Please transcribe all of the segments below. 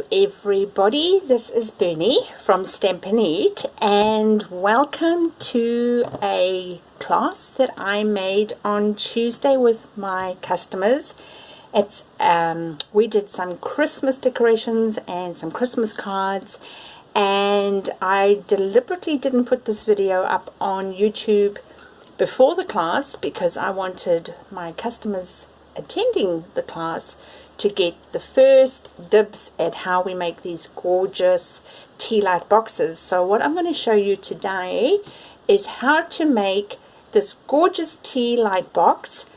Hello everybody, this is Bernie from Stampin, and welcome to a class that I made on Tuesday with my customers. It's we did some Christmas decorations and some Christmas cards, and I deliberately didn't put this video up on YouTube before the class because I wanted my customers attending the class to get the first dibs at how we make these gorgeous Tealight boxes. So what I'm going to show you today is how to make this gorgeous Tealight box,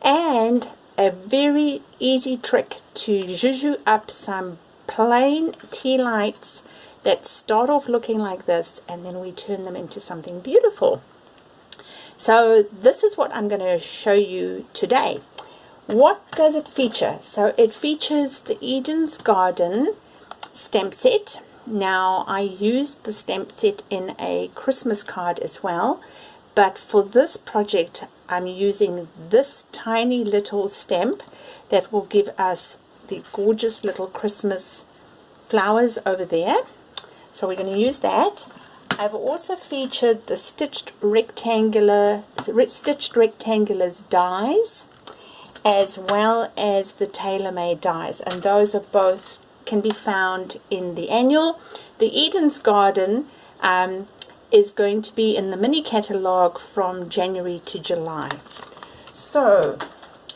and a very easy trick to zhuzh up some plain Tealights that start off looking like this, and then we turn them into something beautiful. So this is what I'm going to show you today. What does it feature? So it features the Eden's Garden stamp set. Now I used the stamp set in a Christmas card as well, but for this project I'm using this tiny little stamp that will give us the gorgeous little Christmas flowers over there. So we're going to use that. I've also featured the stitched rectangulars dies, as well as the tailor-made dies, and those are both can be found in the annual. The Eden's Garden is going to be in the mini catalogue from January to July. So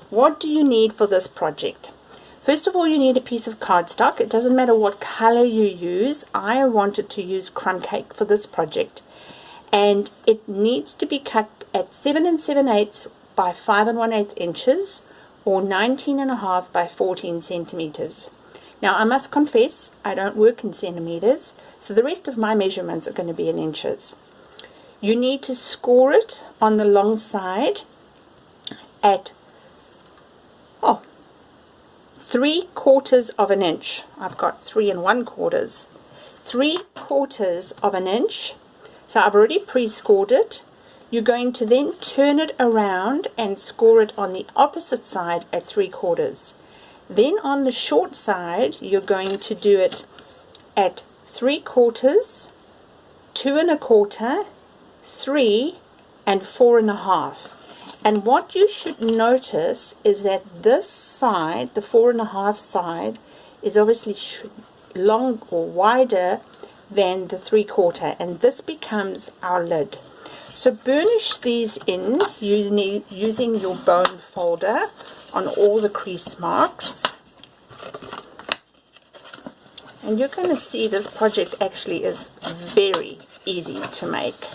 what do you need for this project? First of all, you need a piece of cardstock. It doesn't matter what color you use. I wanted to use crumb cake for this project, and it needs to be cut at 7 7/8 by 5 1/8 inches, or 19.5 by 14 centimeters. Now I must confess I don't work in centimeters, so the rest of my measurements are going to be in inches. You need to score it on the long side at 3/4 of an inch. I've got 3 1/4. 3/4 of an inch. So I've already pre-scored it. You're going to then turn it around and score it on the opposite side at 3/4. Then on the short side you're going to do it at 3/4, 2 1/4, 3, and 4 1/2. And what you should notice is that this side, the 4 1/2 side, is obviously long or wider than the 3/4, and this becomes our lid. So burnish these in using your bone folder on all the crease marks, and you're going to see this project actually is very easy to make.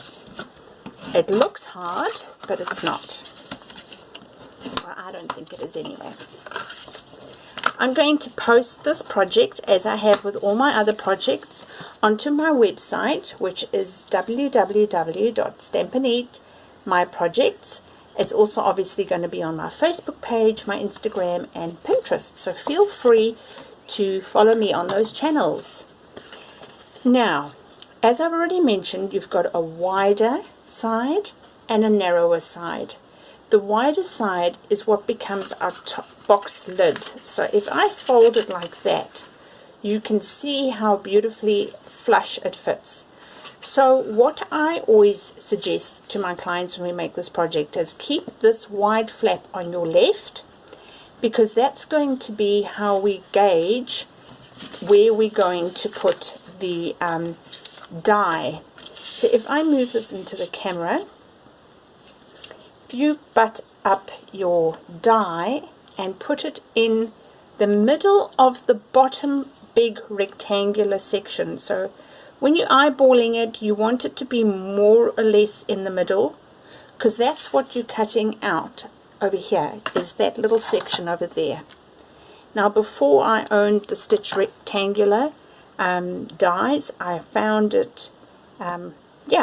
It looks hard, but it's not. Well, I don't think it is anyway. I'm going to post this project, as I have with all my other projects, onto my website, which is www.stampin.myprojects. It's also obviously going to be on my Facebook page, my Instagram, and Pinterest, so feel free to follow me on those channels. Now, as I've already mentioned, you've got a wider side and a narrower side. The wider side is what becomes our top box lid. So if I fold it like that, you can see how beautifully flush it fits. So what I always suggest to my clients when we make this project is keep this wide flap on your left, because that's going to be how we gauge where we're going to put the die. So if I move this into the camera, if you butt up your die and put it in the middle of the bottom big rectangular section, so when you're eyeballing it, you want it to be more or less in the middle, because that's what you're cutting out over here, is that little section over there. Now before I owned the stitch rectangular dies, I found it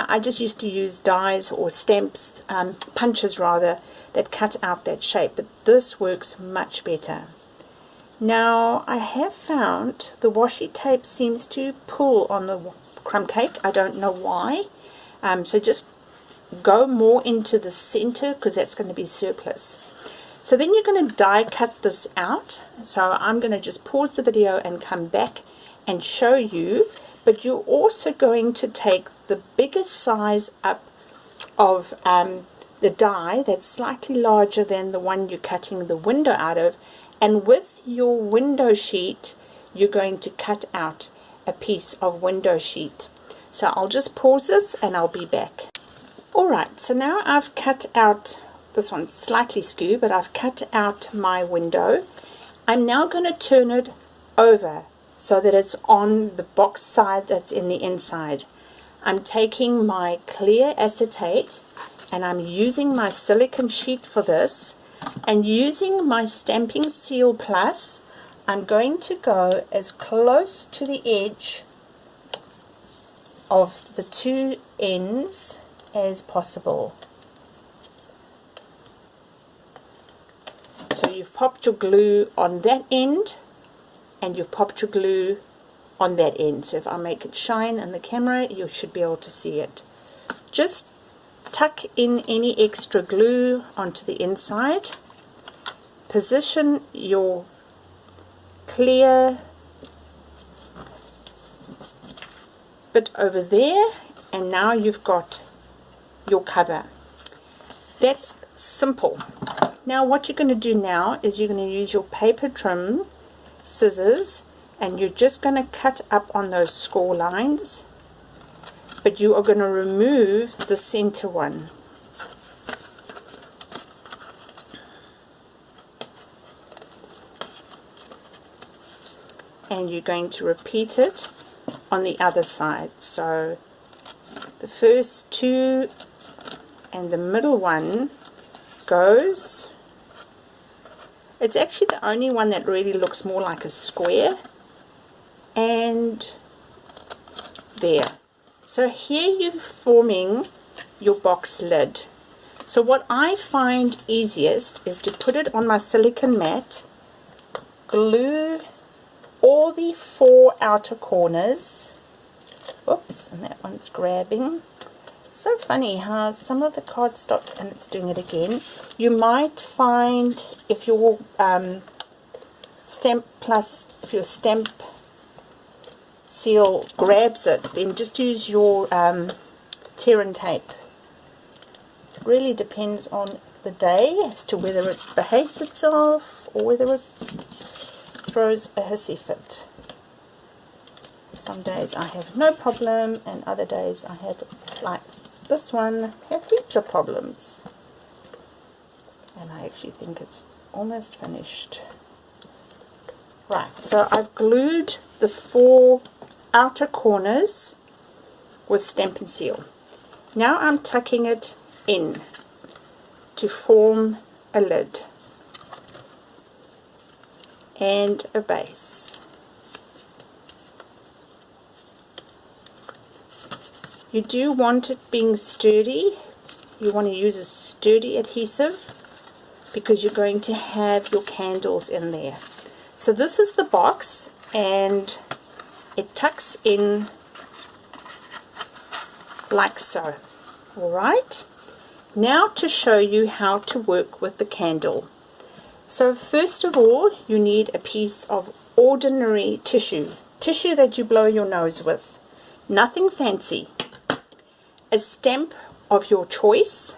I just used to use dies or stamps, punches rather, that cut out that shape, but this works much better. Now I have found the washi tape seems to pull on the crumb cake. I don't know why. So just go more into the center, because that's going to be surplus. So then you're going to die cut this out. So I'm going to just pause the video and come back and show you, but you're also going to take the biggest size up of the die that's slightly larger than the one you're cutting the window out of, and with your window sheet you're going to cut out a piece of window sheet. So I'll just pause this and I'll be back. Alright, so now I've cut out, this one's slightly skewed, but I've cut out my window. I'm now going to turn it over so that it's on the box side that's in the inside. I'm taking my clear acetate and I'm using my silicone sheet for this, and using my Stampin' Seal Plus I'm going to go as close to the edge of the two ends as possible. So you've popped your glue on that end and you've popped your glue on that end. So if I make it shine in the camera, you should be able to see it. Just tuck in any extra glue onto the inside. Position your clear bit over there, and now you've got your cover. That's simple. Now what you're going to do now is you're going to use your paper trim scissors and you're just going to cut up on those score lines, but you are going to remove the center one. And you're going to repeat it on the other side. So the first two and the middle one goes. It's actually the only one that really looks more like a square. And there. So here you're forming your box lid. So what I find easiest is to put it on my silicone mat, glue all the four outer corners. Oops, and that one's grabbing. So funny how some of the cards stop and it's doing it again. You might find if your Stamp Seal grabs it, then just use your tear and tape. It really depends on the day as to whether it behaves itself or whether it throws a hissy fit. Some days I have no problem, and other days I have, like this one, have heaps of problems. And I actually think it's almost finished. Right, so I've glued the four outer corners with Stampin' Seal. Now I'm tucking it in to form a lid and a base. You do want it being sturdy. You want to use a sturdy adhesive because you're going to have your candles in there. So this is the box and it tucks in like so. Alright, now to show you how to work with the candle. So first of all, you need a piece of ordinary tissue that you blow your nose with, nothing fancy, a stamp of your choice,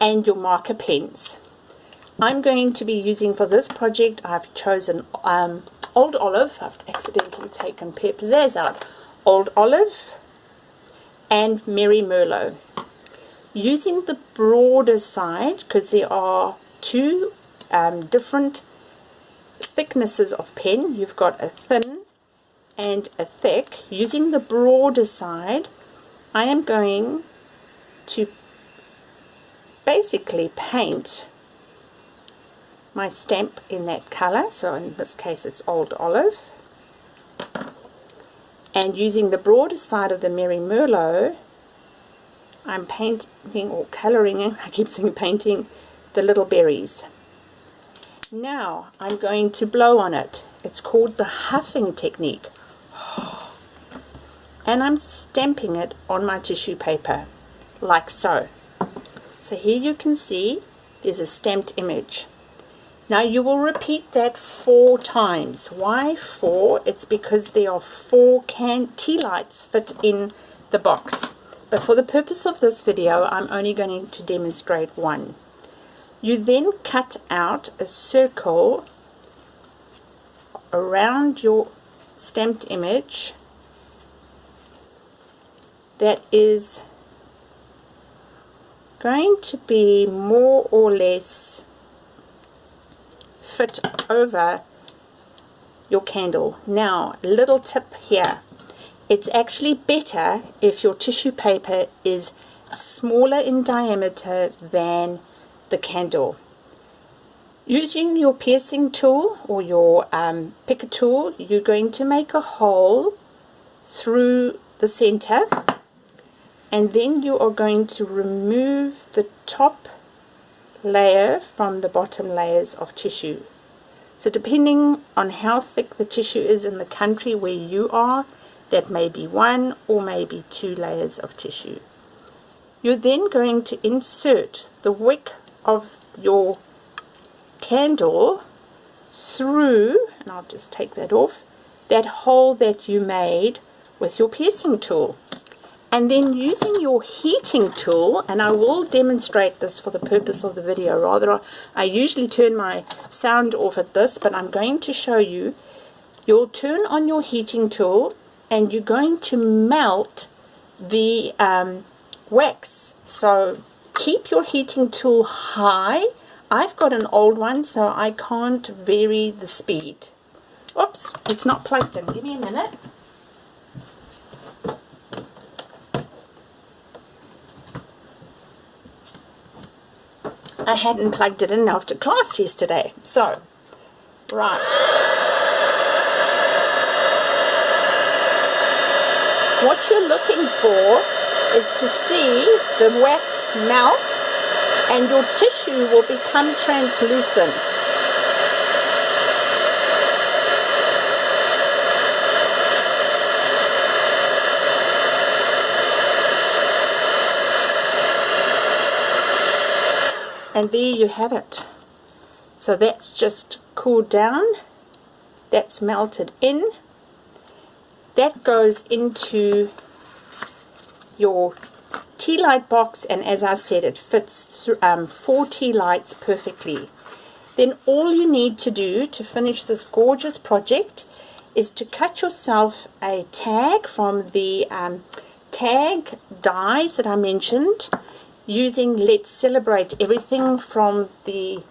and your marker pens. I'm going to be using for this project, I've chosen Old Olive. I've accidentally taken Pear Pizzazz out. Old Olive and Merry Merlot. Using the broader side, because there are two different thicknesses of pen. You've got a thin and a thick. Using the broader side, I am going to basically paint my stamp in that color. So in this case it's Old Olive. And using the broader side of the Merry Merlot, I'm painting or coloring, I keep saying painting, the little berries. Now I'm going to blow on it. It's called the Huffing Technique. And I'm stamping it on my tissue paper, like so. So here you can see there's a stamped image. Now you will repeat that 4 times. Why 4? It's because there are 4 Tealights fit in the box. But for the purpose of this video, I'm only going to demonstrate 1. You then cut out a circle around your stamped image that is going to be more or less fit over your candle. Now, little tip here. It's actually better if your tissue paper is smaller in diameter than the candle. Using your piercing tool or your picker tool, you're going to make a hole through the center, and then you are going to remove the top layer from the bottom layers of tissue. So depending on how thick the tissue is in the country where you are, that may be 1 or maybe 2 layers of tissue. You're then going to insert the wick of your candle through, and I'll just take that off, that hole that you made with your piercing tool. And then using your heating tool, and I will demonstrate this for the purpose of the video, rather I usually turn my sound off at this, but I'm going to show you. You'll turn on your heating tool and you're going to melt the wax. So keep your heating tool high. I've got an old one, so I can't vary the speed. Oops, it's not plugged in. Give me a minute. I hadn't plugged it in after class yesterday. So, right. What you're looking for is to see the wax melt and your tissue will become translucent. And there you have it. So that's just cooled down. That's melted in. That goes into your Tealight box, and as I said, it fits through 4 Tealights perfectly. Then all you need to do to finish this gorgeous project is to cut yourself a tag from the tag dies that I mentioned, using Let's Celebrate Everything from the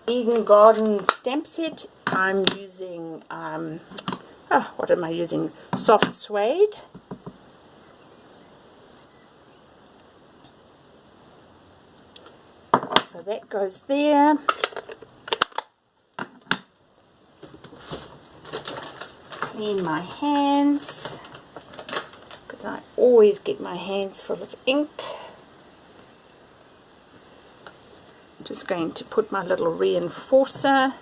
Eden Garden stamp set. I'm using, what am I using? Soft suede. So that goes there. Clean my hands, because I always get my hands full of ink. Just going to put my little reinforcer.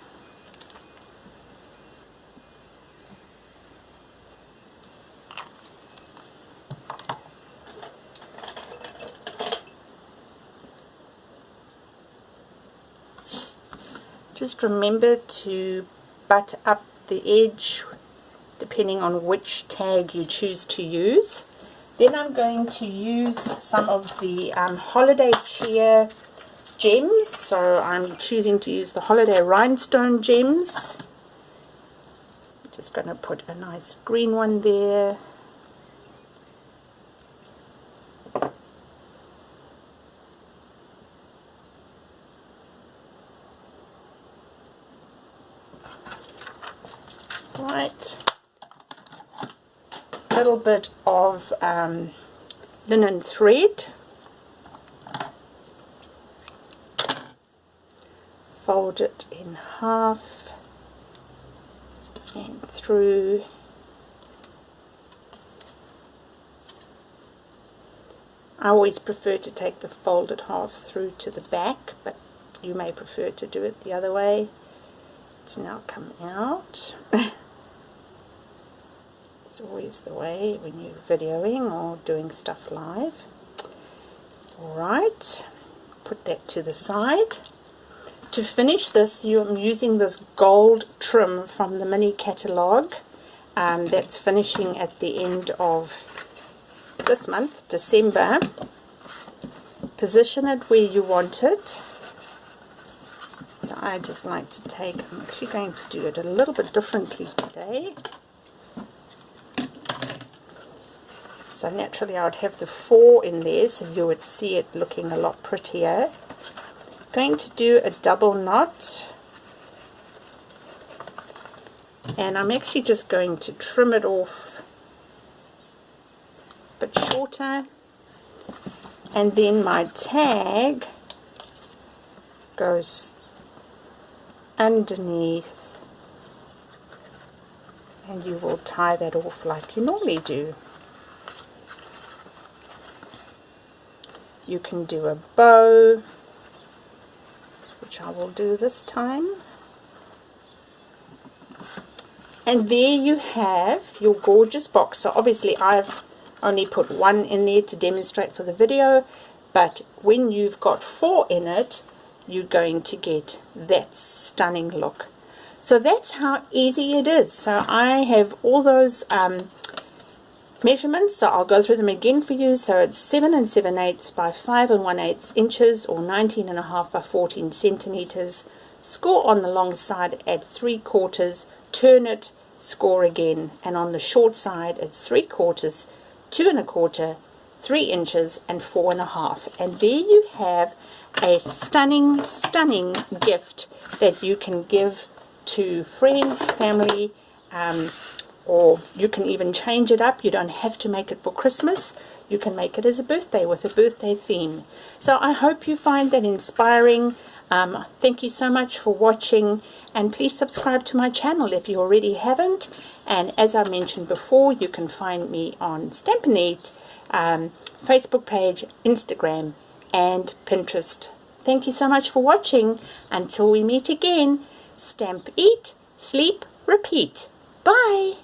Just remember to butt up the edge depending on which tag you choose to use. Then I'm going to use some of the holiday cheer gems, so I'm choosing to use the holiday rhinestone gems. I'm just going to put a nice green one there. Right, a little bit of linen thread. Fold it in half and through. I always prefer to take the folded half through to the back, but you may prefer to do it the other way. It's now come out. It's always the way when you're videoing or doing stuff live. Alright, put that to the side. To finish this, I'm using this gold trim from the mini catalogue. That's finishing at the end of this month, December. Position it where you want it. So I just like to take, I'm actually going to do it a little bit differently today. So naturally I would have the 4 in there, so you would see it looking a lot prettier. Going to do a double knot, and I'm actually just going to trim it off a bit shorter, and then my tag goes underneath, and you will tie that off like you normally do. You can do a bow, which I will do this time. And there you have your gorgeous box. So obviously I've only put 1 in there to demonstrate for the video, but when you've got 4 in it, you're going to get that stunning look. So that's how easy it is. So I have all those measurements, so I'll go through them again for you. So it's 7 7/8 by 5 1/8 inches, or 19.5 by 14 centimeters. Score on the long side at 3/4, turn it, score again, and on the short side it's 3/4, 2 1/4, 3 inches, and 4 1/2. And there you have a stunning gift that you can give to friends, family, or you can even change it up. You don't have to make it for Christmas. You can make it as a birthday with a birthday theme. So I hope you find that inspiring. Thank you so much for watching, and please subscribe to my channel if you already haven't. And as I mentioned before, you can find me on StampinUp, Facebook page, Instagram, and Pinterest. Thank you so much for watching. Until we meet again, stamp, eat, sleep, repeat. Bye!